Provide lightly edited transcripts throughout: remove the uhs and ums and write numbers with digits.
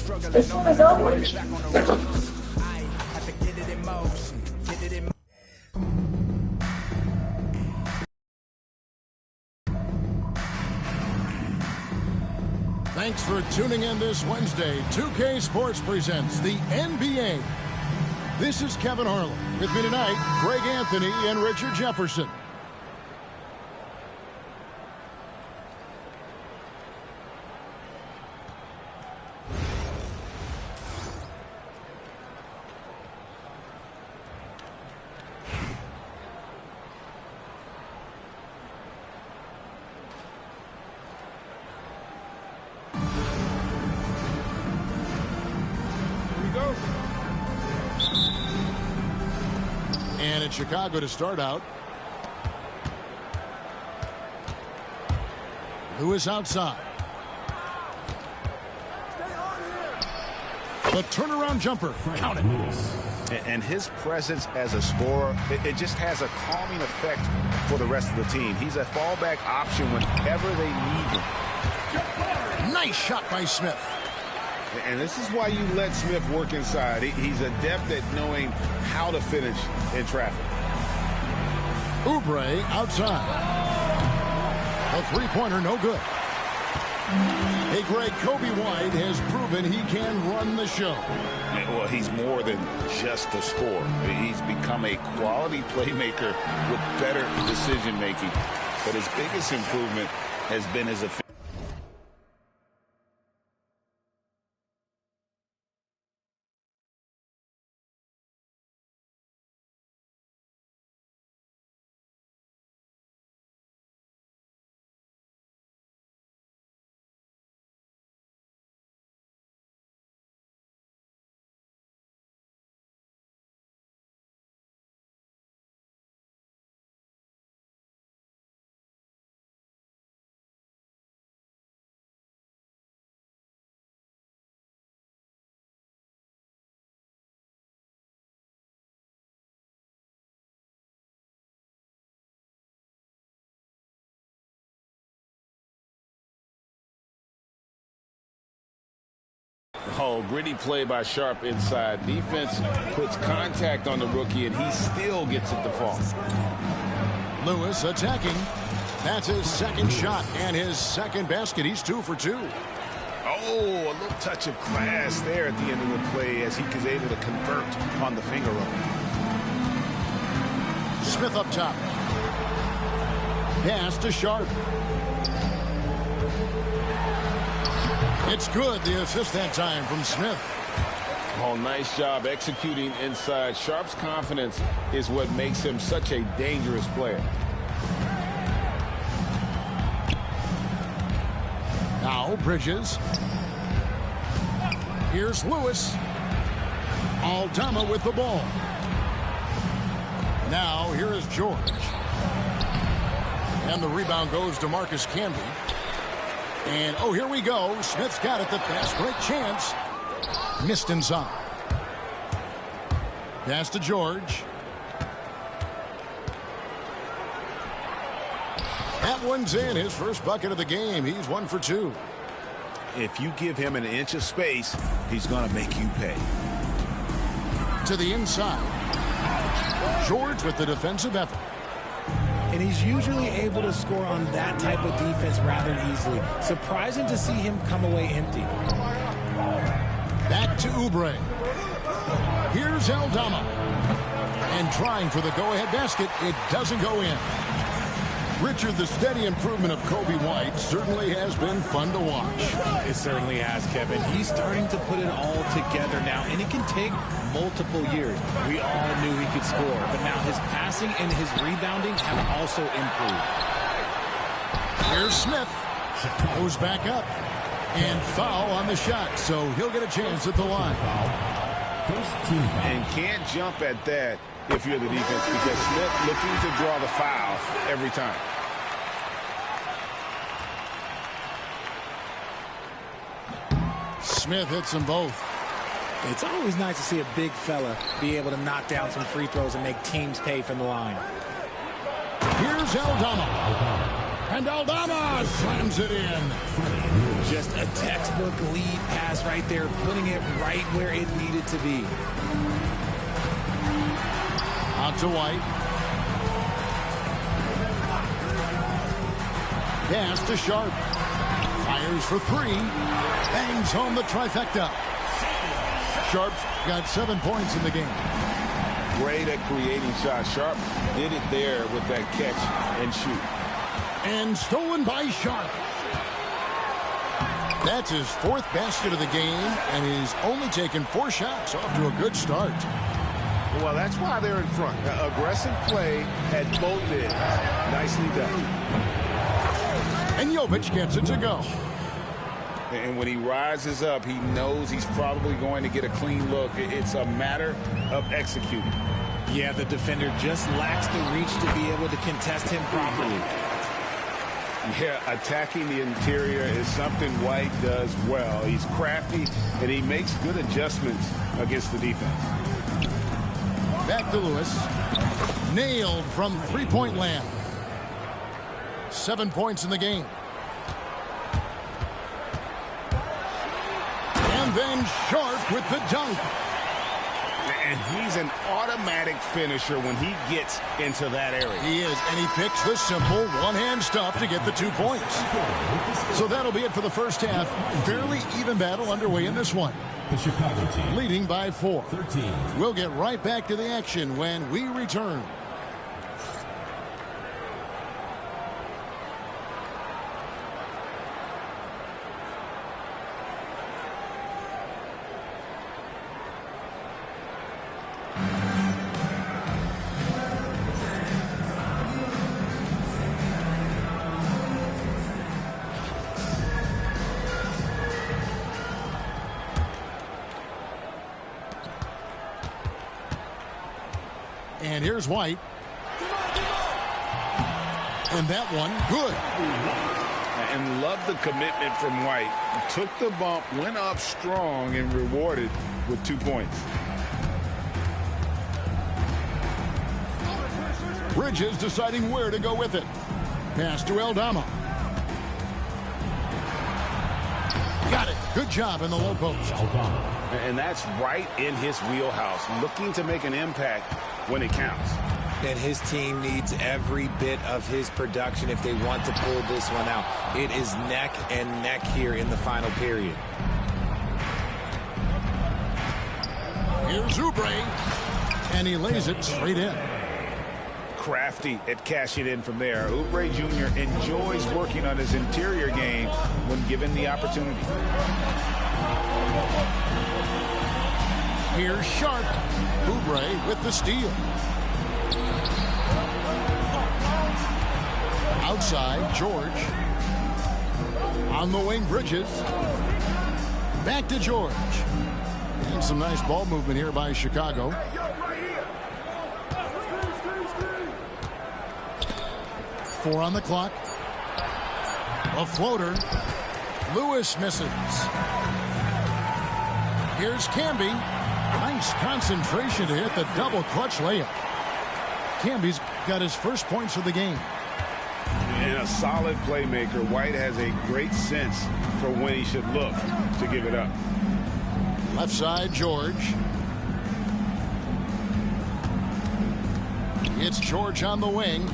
This one is over. Thanks for tuning in this Wednesday. 2K Sports presents the NBA. This is Kevin Harlan. With me tonight, Greg Anthony and Richard Jefferson. And it's Chicago to start out. Lewis outside. The turnaround jumper. Count it. And his presence as a scorer, it just has a calming effect for the rest of the team. He's a fallback option whenever they need him. Nice shot by Smith. And this is why you let Smith work inside. He's adept at knowing how to finish in traffic. Oubre outside. A three-pointer, no good. Hey, Greg, Kobe White has proven he can run the show. Well, he's more than just a scorer. He's become a quality playmaker with better decision-making. But his biggest improvement has been his efficiency. Oh, gritty play by Sharp inside. Defense puts contact on the rookie, and he still gets it to fall. Lewis attacking. That's his second shot and his second basket. He's 2 for 2. Oh, a little touch of class there at the end of the play as he was able to convert on the finger roll. Smith up top. Pass to Sharp. It's good, the assist that time from Smith. Oh, nice job executing inside. Sharp's confidence is what makes him such a dangerous player. Now Bridges. Here's Lewis. Aldama with the ball. Now here is George. And the rebound goes to Marcus Camby. And, oh, here we go. Smith's got it. The fast break chance. Missed inside. Pass to George. That one's in. His first bucket of the game. He's 1 for 2. If you give him an inch of space, he's going to make you pay. To the inside. George with the defensive effort. And he's usually able to score on that type of defense rather easily. Surprising to see him come away empty. Back to Oubre. Here's Aldama. And trying for the go-ahead basket. It doesn't go in. Richard, the steady improvement of Kobe White certainly has been fun to watch. It certainly has, Kevin. He's starting to put it all together now, and it can take multiple years. We all knew he could score, but now his passing and his rebounding have also improved. Here's Smith. Goes back up. And foul on the shot, so he'll get a chance at the line. And can't jump at that if you're the defense, because Smith looking to draw the foul every time. Smith hits them both. It's always nice to see a big fella be able to knock down some free throws and make teams pay from the line. Here's Aldama. And Aldama slams it in. Just a textbook lead pass right there, putting it right where it needed to be. Out to White. Pass to Sharp. Fires for three. Bangs home the trifecta. Sharp's got 7 points in the game. Great at creating shots. Sharp did it there with that catch and shoot. And stolen by Sharp. That's his 4th basket of the game, and he's only taken 4 shots. Off to a good start. Well, that's why they're in front. Aggressive play at both ends. Nicely done. And Jovic gets it to go. And when he rises up, he knows he's probably going to get a clean look. It's a matter of executing. Yeah, the defender just lacks the reach to be able to contest him properly. Yeah, attacking the interior is something White does well. He's crafty, and he makes good adjustments against the defense. Back to Lewis. Nailed from three-point land. 7 points in the game. And then Sharp with the dunk. And he's an automatic finisher when he gets into that area. He is, and he picks the simple one-hand stuff to get the 2 points. So that'll be it for the first half. Fairly even battle underway in this one. The Chicago team leading by 4. 13. We'll get right back to the action when we return. And here's White. And that one, good. And love the commitment from White. Took the bump, went up strong, and rewarded with 2 points. Bridges deciding where to go with it. Pass to Aldama. Got it. Good job in the low post. Aldama. And that's right in his wheelhouse, looking to make an impact when it counts. And his team needs every bit of his production if they want to pull this one out. It is neck and neck here in the final period. Here's Oubre. And he lays it straight in. Crafty at cashing in from there. Oubre Jr. enjoys working on his interior game when given the opportunity. Here's Sharp. Oubre with the steal. Outside, George. On the wing, Bridges. Back to George. And some nice ball movement here by Chicago. Four on the clock. A floater. Lewis misses. Here's Camby. Nice concentration to hit the double clutch layup. Camby's got his first points of the game. And a solid playmaker. White has a great sense for when he should look to give it up. Left side, George. It's George on the wing.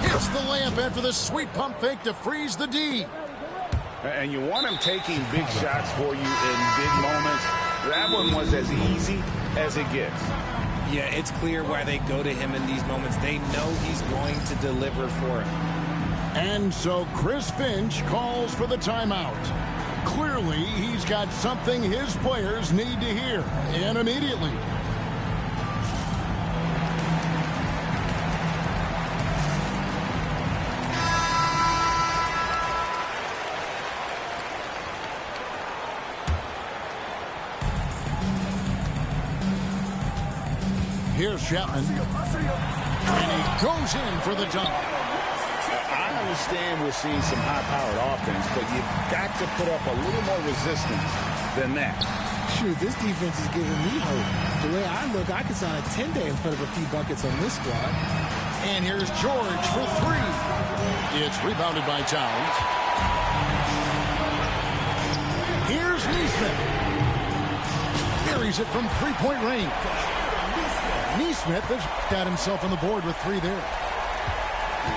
Hits the layup after the sweet pump fake to freeze the D. And you want him taking big shots for you in big moments. That one was as easy as it gets. Yeah, it's clear why they go to him in these moments. They know he's going to deliver for him. And so Chris Finch calls for the timeout. Clearly, he's got something his players need to hear, and immediately. Here's Chapman. And he goes in for the dunk. I understand we're seeing some high-powered offense, but you've got to put up a little more resistance than that. Shoot, this defense is giving me hope. The way I look, I could sign a 10-day and put up a few buckets on this squad. And here's George for three. It's rebounded by Towns. Here's Nesmith. Carries it from three-point range. Nesmith has got himself on the board with 3 there.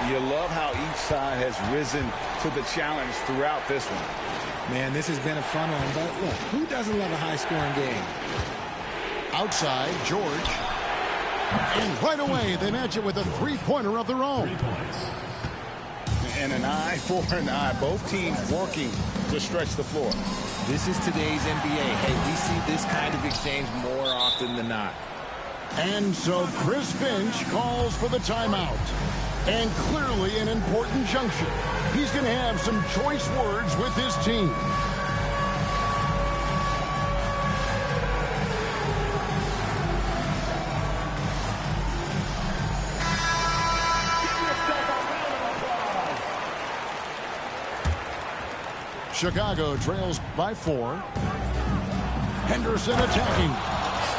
You love how each side has risen to the challenge throughout this one. Man, this has been a fun one, but look, who doesn't love a high-scoring game? Outside, George. And right away, they match it with a three-pointer of their own. And an eye for an eye. Both teams working to stretch the floor. This is today's NBA. Hey, we see this kind of exchange more often than not. And so Chris Finch calls for the timeout. And clearly an important juncture. He's going to have some choice words with his team. Chicago trails by 4. Henderson attacking.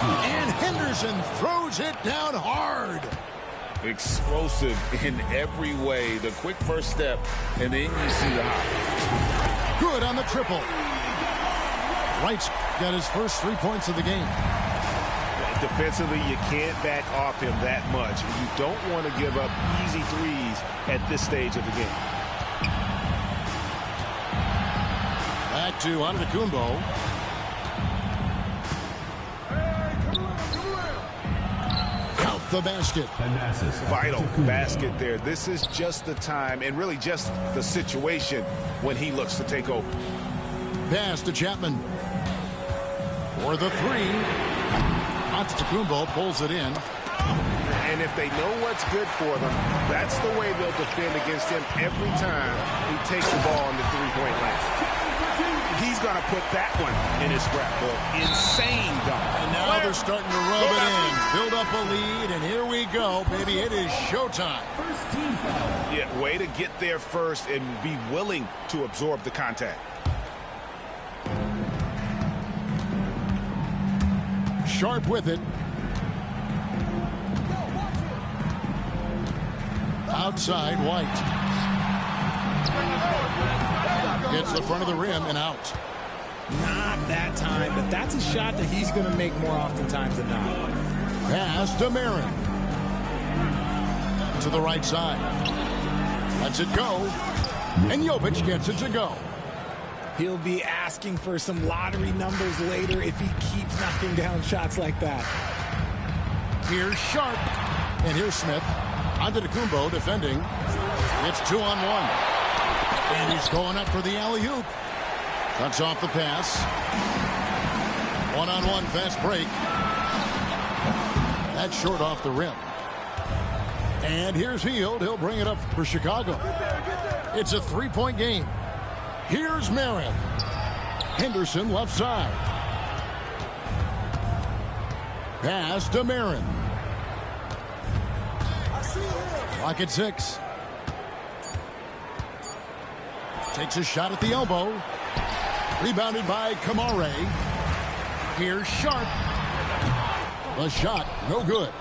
And Henderson throws it down hard. Explosive in every way. The quick first step, and then you see the hop. Good on the triple. Wright's got his first 3 points of the game. Defensively, you can't back off him that much. You don't want to give up easy threes at this stage of the game. Back to Antetokounmpo. Count the basket. Vital basket there. This is just the time and really just the situation when he looks to take over. Pass to Chapman. For the 3. Antetokounmpo pulls it in. And if they know what's good for them, that's the way they'll defend against him every time he takes the ball in the three-point line. He's going to put that one in his scrapbook. Insane dunk. And now they're starting to rub it in. Build up a lead, and here we go, baby. It is showtime. Yeah, way to get there first and be willing to absorb the contact. Sharp with it. Outside, White. Gets the front of the rim and out. Not that time, but that's a shot that he's going to make more oftentimes than not. Pass to Marin. To the right side. Lets it go. And Jovic gets it to go. He'll be asking for some lottery numbers later if he keeps knocking down shots like that. Here's Sharp. And here's Smith. Antetokounmpo defending. It's 2-on-1. And he's going up for the alley-oop. Cuts off the pass. One-on-one fast break. That's short off the rim. And here's Hield. He'll bring it up for Chicago. It's a 3-point game. Here's Marin. Henderson left side. Pass to Marin. Clock at 6. Takes a shot at the elbow. Rebounded by Kamare. Here's Sharp. The shot, no good.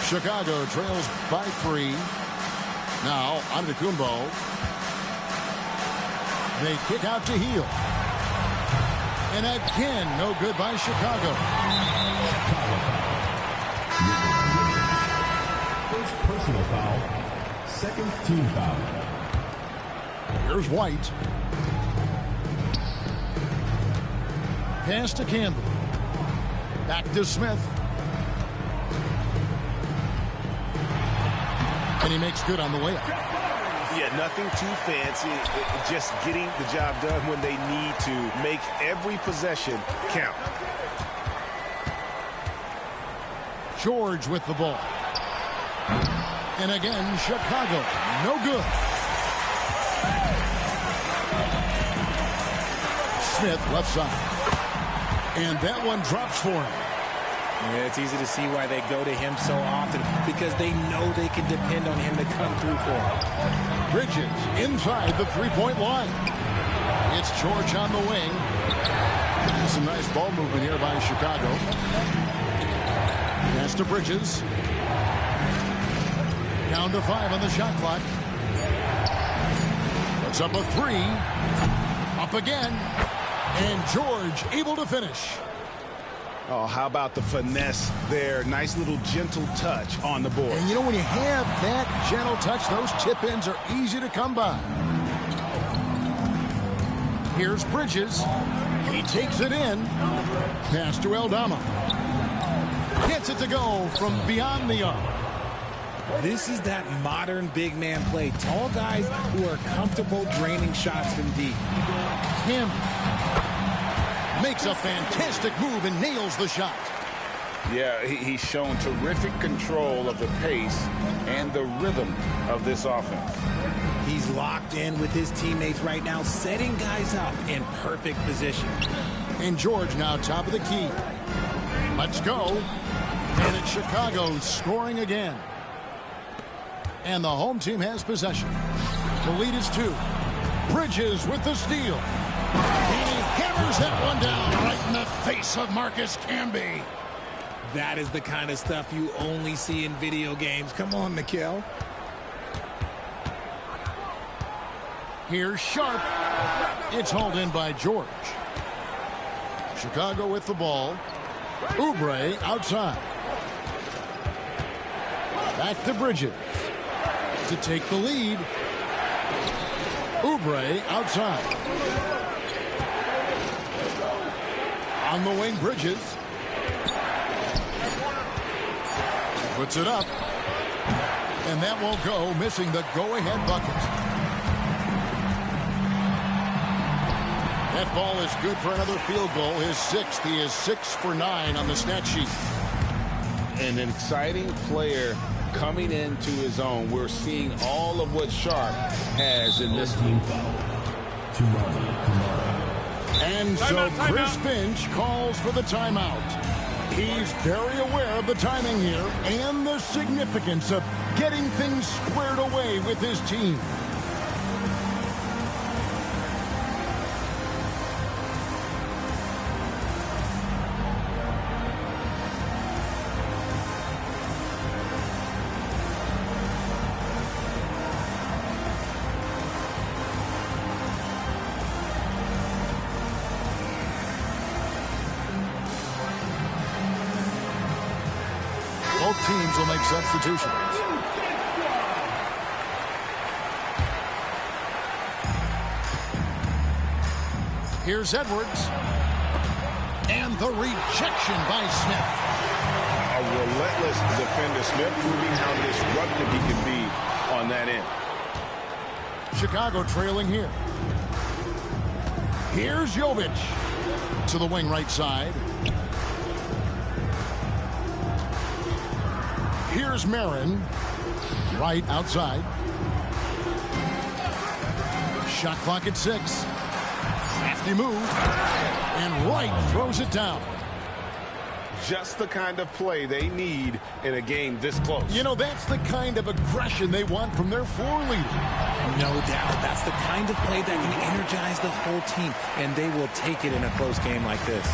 Chicago trails by 3. Now, Antetokounmpo. They kick out to Hield. And again, no good by Chicago. First personal foul. Second team foul. Here's White. Pass to Campbell. Back to Smith. And he makes good on the way up. Yeah, nothing too fancy. Just getting the job done when they need to. Make every possession count. George with the ball. And again, Chicago. No good. Smith left side. And that one drops for him. Yeah, it's easy to see why they go to him so often, because they know they can depend on him to come through for them. Bridges inside the three-point line. It's George on the wing. Some nice ball movement here by Chicago. Pass to Bridges. Down to 5 on the shot clock. Puts up a three. Up again. And George able to finish. Oh, how about the finesse there? Nice little gentle touch on the board. And you know, when you have that gentle touch, those chip-ins are easy to come by. Here's Bridges. He takes it in. Pass to Aldama. Gets it to go from beyond the arc. This is that modern big man play. Tall guys who are comfortable draining shots from deep. Him makes a fantastic move and nails the shot. Yeah, he's shown terrific control of the pace and the rhythm of this offense. He's locked in with his teammates right now, setting guys up in perfect position. And George now top of the key. Let's go. And it's Chicago scoring again. And the home team has possession. The lead is 2. Bridges with the steal. And he hammers that one down right in the face of Marcus Camby. That is the kind of stuff you only see in video games. Come on, Mikal. Here's Sharp. It's hauled in by George. Chicago with the ball. Oubre outside. Back to Bridges to take the lead. Oubre outside. On the wing, Bridges. Puts it up. And that won't go, missing the go-ahead bucket. That ball is good for another field goal. His 6th. He is 6 for 9 on the stat sheet. An exciting player coming into his own. We're seeing all of what Sharp has in this team. And so Chris Finch calls for the timeout. He's very aware of the timing here and the significance of getting things squared away with his team. Both teams will make substitutions. Here's Edwards. And the rejection by Smith. A relentless defender. Smith proving how disruptive he can be on that end. Chicago trailing here. Here's Jovic. To the wing right side. Here's Marin, right outside. Shot clock at 6. Hefty move, and Wright throws it down. Just the kind of play they need in a game this close. You know, that's the kind of aggression they want from their floor leader. No doubt. That's the kind of play that can energize the whole team, and they will take it in a close game like this.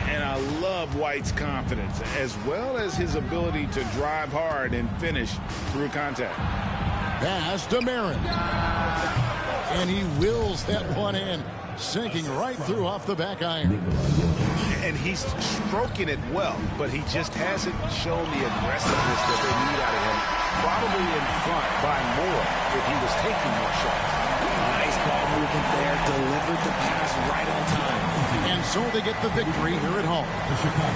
And I love White's confidence, as well as his ability to drive hard and finish through contact. Pass to Marin. And he wills that one in, sinking right through off the back iron. And he's stroking it well, but he just hasn't shown the aggressiveness that they need out of him. Probably in front by more if he was taking more shots. Nice ball movement there. Delivered the pass right on time. And so they get the victory here at home.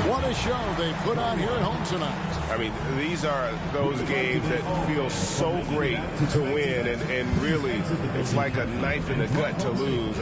What a show they put on here at home tonight. I mean, these are those games that feel so great to win, and really, it's like a knife in the gut to lose.